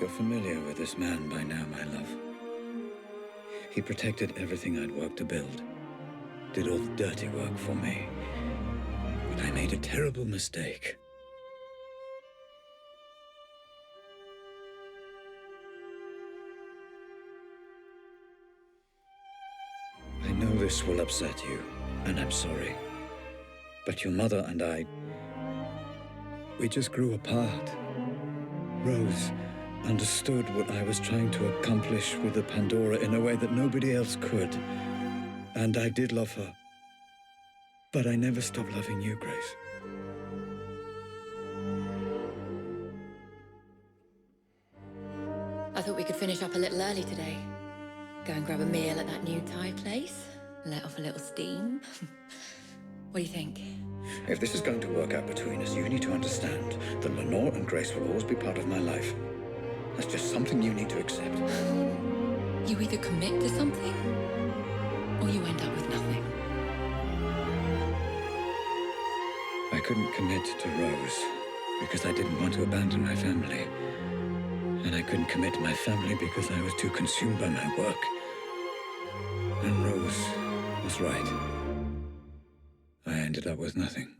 You're familiar with this man by now, my love. He protected everything I'd worked to build. Did all the dirty work for me. But I made a terrible mistake. I know this will upset you, and I'm sorry. But your mother and I, we just grew apart. Rose understood what I was trying to accomplish with the Pandora in a way that nobody else could. And I did love her. But I never stopped loving you, Grace. I thought we could finish up a little early today. Go and grab a meal at that new Thai place. Let off a little steam. What do you think? If this is going to work out between us, you need to understand that Lenore and Grace will always be part of my life. That's just something you need to accept. You either commit to something, or you end up with nothing. I couldn't commit to Rose because I didn't want to abandon my family. And I couldn't commit to my family because I was too consumed by my work. And Rose was right. I ended up with nothing.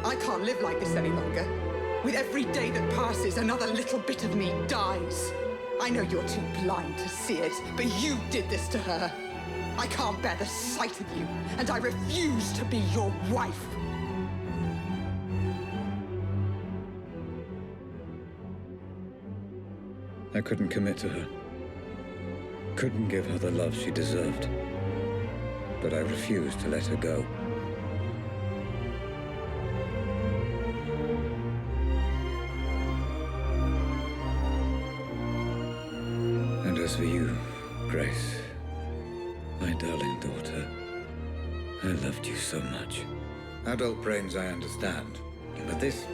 I can't live like this any longer. With every day that passes, another little bit of me dies. I know you're too blind to see it, but you did this to her. I can't bear the sight of you, and I refuse to be your wife. I couldn't commit to her. Couldn't give her the love she deserved. But I refused to let her go. And as for you, Grace, my darling daughter, I loved you so much. Adult brains I understand, but this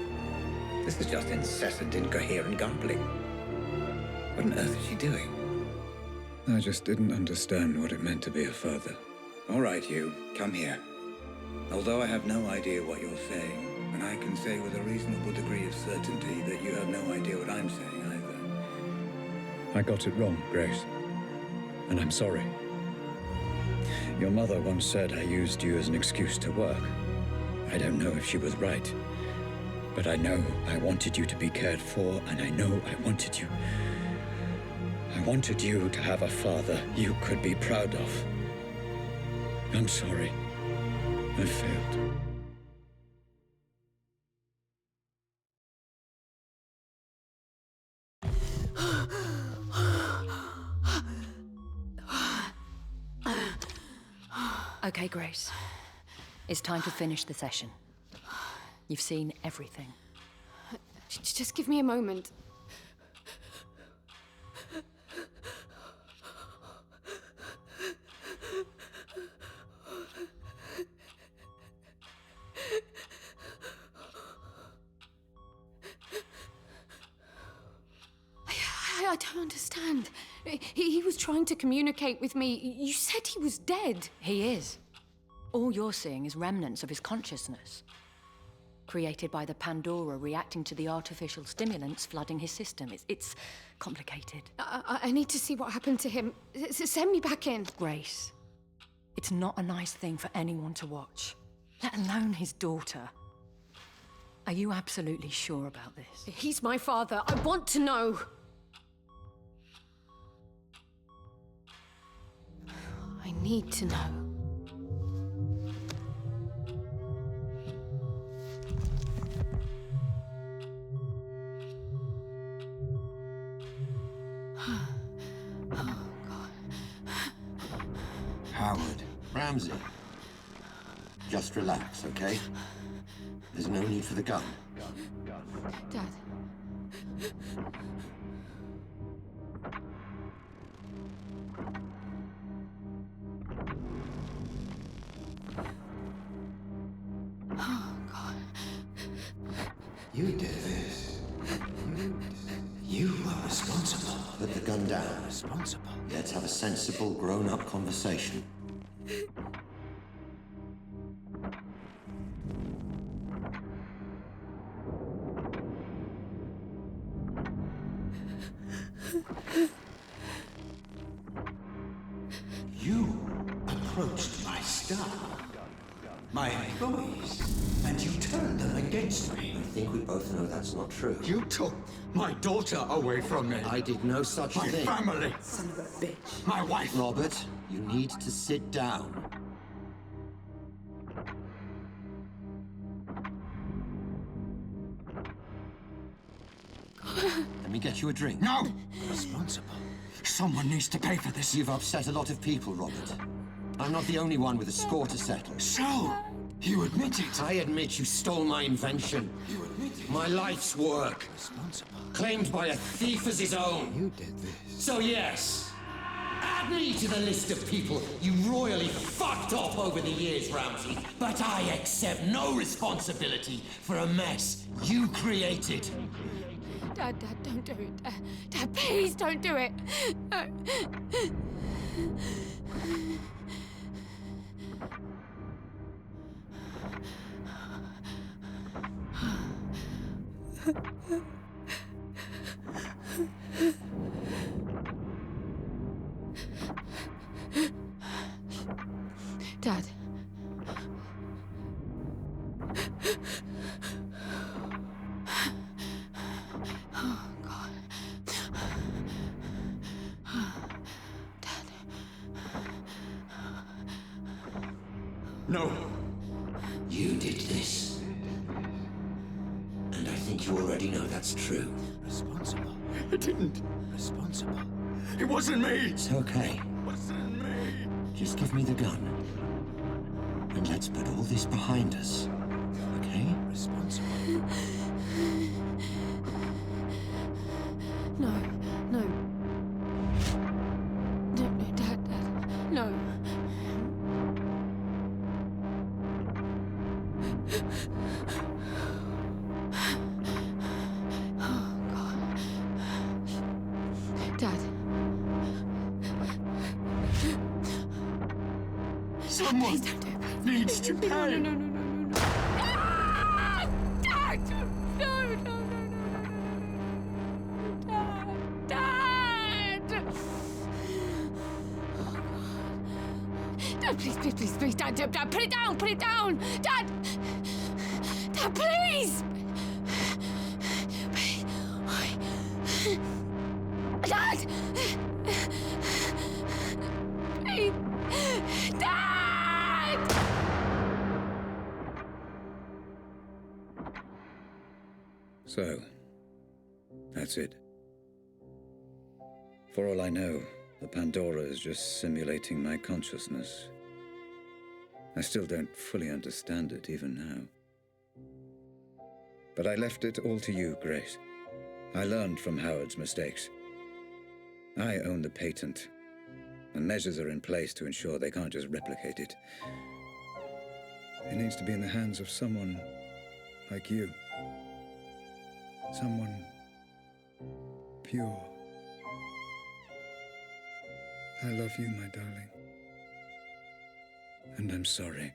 is just incessant, incoherent gambling. What on earth is she doing? I just didn't understand what it meant to be a father. All right, you, come here. Although I have no idea what you're saying, and I can say with a reasonable degree of certainty that you have no idea what I'm saying either. I got it wrong, Grace. And I'm sorry. Your mother once said I used you as an excuse to work. I don't know if she was right. But I know I wanted you to be cared for, and I know I wanted you to have a father you could be proud of. I'm sorry. I failed. Okay, Grace. It's time to finish the session. You've seen everything. Just give me a moment. I don't understand. He was trying to communicate with me. You said he was dead. He is. All you're seeing is remnants of his consciousness, created by the Pandora reacting to the artificial stimulants flooding his system. It's complicated. I need to see what happened to him. Send me back in. Grace, it's not a nice thing for anyone to watch, let alone his daughter. Are you absolutely sure about this? He's my father. I want to know. I need to know. Howard. Ramsey. Just relax, okay? There's no need for the gun. Dad. Oh, God. You did this. You were responsible. Put the gun down. Responsible? Let's have a sensible, grown-up conversation. You approached my staff, my employees, and you turned them against me. I think we both know that's not true. You took my daughter away from me. I did no such My thing. family. Son of a bitch. My wife. Robert, you need to sit down. Let me get you a drink. No! Responsible. Someone needs to pay for this. You've upset a lot of people, Robert. I'm not the only one with a score to settle. So, you admit it. I admit you stole my invention. You admit it. My life's work. Responsible. Claimed by a thief as his own. You did this. So yes, add me to the list of people you royally fucked off over the years, Ramsey. But I accept no responsibility for a mess you created. Dad, don't do it. Dad, please don't do it. Dad. Oh, God. Dad. No. You did this. And I think you already know that's true. Responsible. It didn't. Responsible. It wasn't me. It's okay. It wasn't me. Just give me the gun. And let's put all this behind us. Okay? Responsible. No. No, Dad, no. Oh, God. Dad. Someone Please don't do it. needs to pay. No. Ah! Dad! No. Dad! Oh, God. Dad, please, Dad, put it down! Dad, please! Dad! Please! Dad! So, that's it. For all I know, the Pandora is just simulating my consciousness. I still don't fully understand it even now. But I left it all to you, Grace. I learned from Howard's mistakes. I own the patent, and measures are in place to ensure they can't just replicate it. It needs to be in the hands of someone like you. Someone pure. I love you, my darling. And I'm sorry.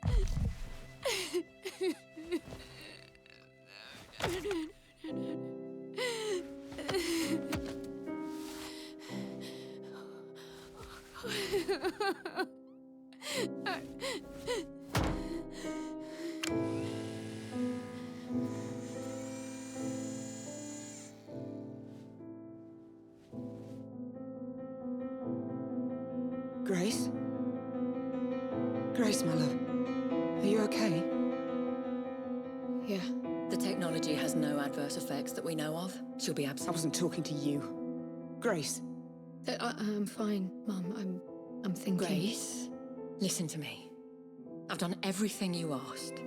Grace? Grace, my love. Are you okay? Yeah. The technology has no adverse effects that we know of. She'll be I absent. wasn't talking to you. Grace. I'm fine, Mum. I'm thinking. Grace, listen to me. I've done everything you asked.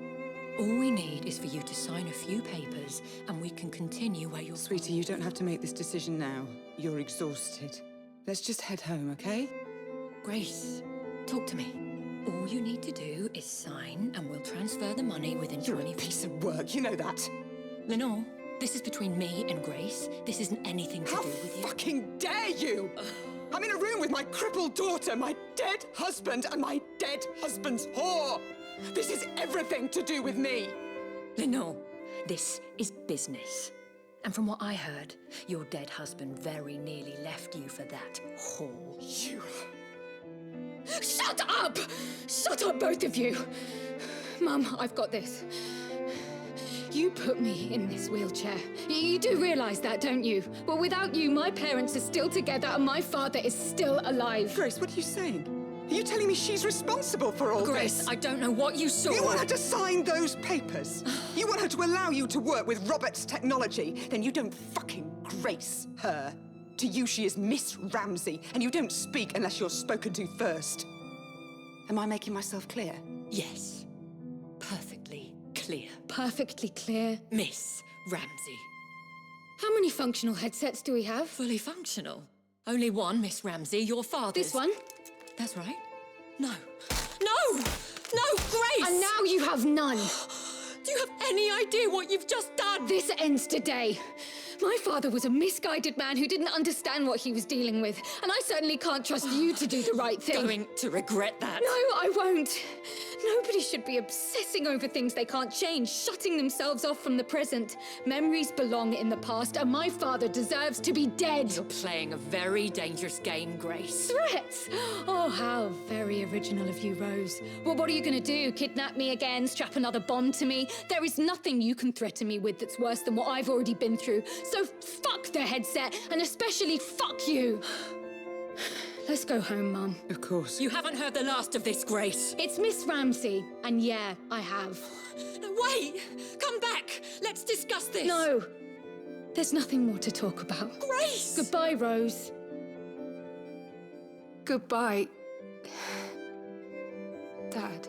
All we need is for you to sign a few papers and we can continue where you're... Sweetie, you don't have to make this decision now. You're exhausted. Let's just head home, okay? Grace, talk to me. All you need to do is sign and we'll transfer the money within You're 20... a piece of work, you know that. Lenore, this is between me and Grace. This isn't anything to How do with you. fucking dare you! I'm in a room with my crippled daughter, my dead husband, and my dead husband's whore! This is everything to do with me! Lenore, this is business. And from what I heard, your dead husband very nearly left you for that whore. You... Shut up! Shut up, both of you! Mum, I've got this. You put me in this wheelchair. You do realise that, don't you? Well, without you, my parents are still together and my father is still alive. Grace, what are you saying? Are you telling me she's responsible for all Grace, this? I don't know what you saw. You want her to sign those papers? You want her to allow you to work with Robert's technology? Then you don't fucking grace her. To you, she is Miss Ramsey, and you don't speak unless you're spoken to first. Am I making myself clear? Yes. Perfectly clear. Perfectly clear. Miss Ramsey. How many functional headsets do we have? Fully functional. Only one, Miss Ramsey, your father's. This one? That's right. No. No! No, Grace! And now you have none. Do you have any idea what you've just done? This ends today. My father was a misguided man who didn't understand what he was dealing with, and I certainly can't trust you to do the right thing. Going to regret that. No, I won't. Nobody should be obsessing over things they can't change, shutting themselves off from the present. Memories belong in the past, and my father deserves to be dead. You're playing a very dangerous game, Grace. Threats? Oh, how very original of you, Rose. Well, what are you gonna do? Kidnap me again? Strap another bomb to me? There is nothing you can threaten me with that's worse than what I've already been through. So fuck the headset, and especially fuck you. Let's go home, Mum. Of course. You haven't heard the last of this, Grace. It's Miss Ramsey, and yeah, I have. Wait! Come back! Let's discuss this! No. There's nothing more to talk about. Grace! Goodbye, Rose. Goodbye, Dad.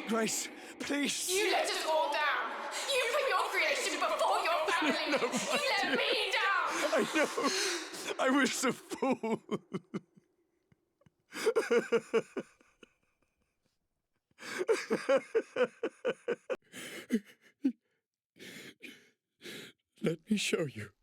Grace, please. You let us all down. You put your creation before your family. You let me down. I know. I was a fool. Let me show you.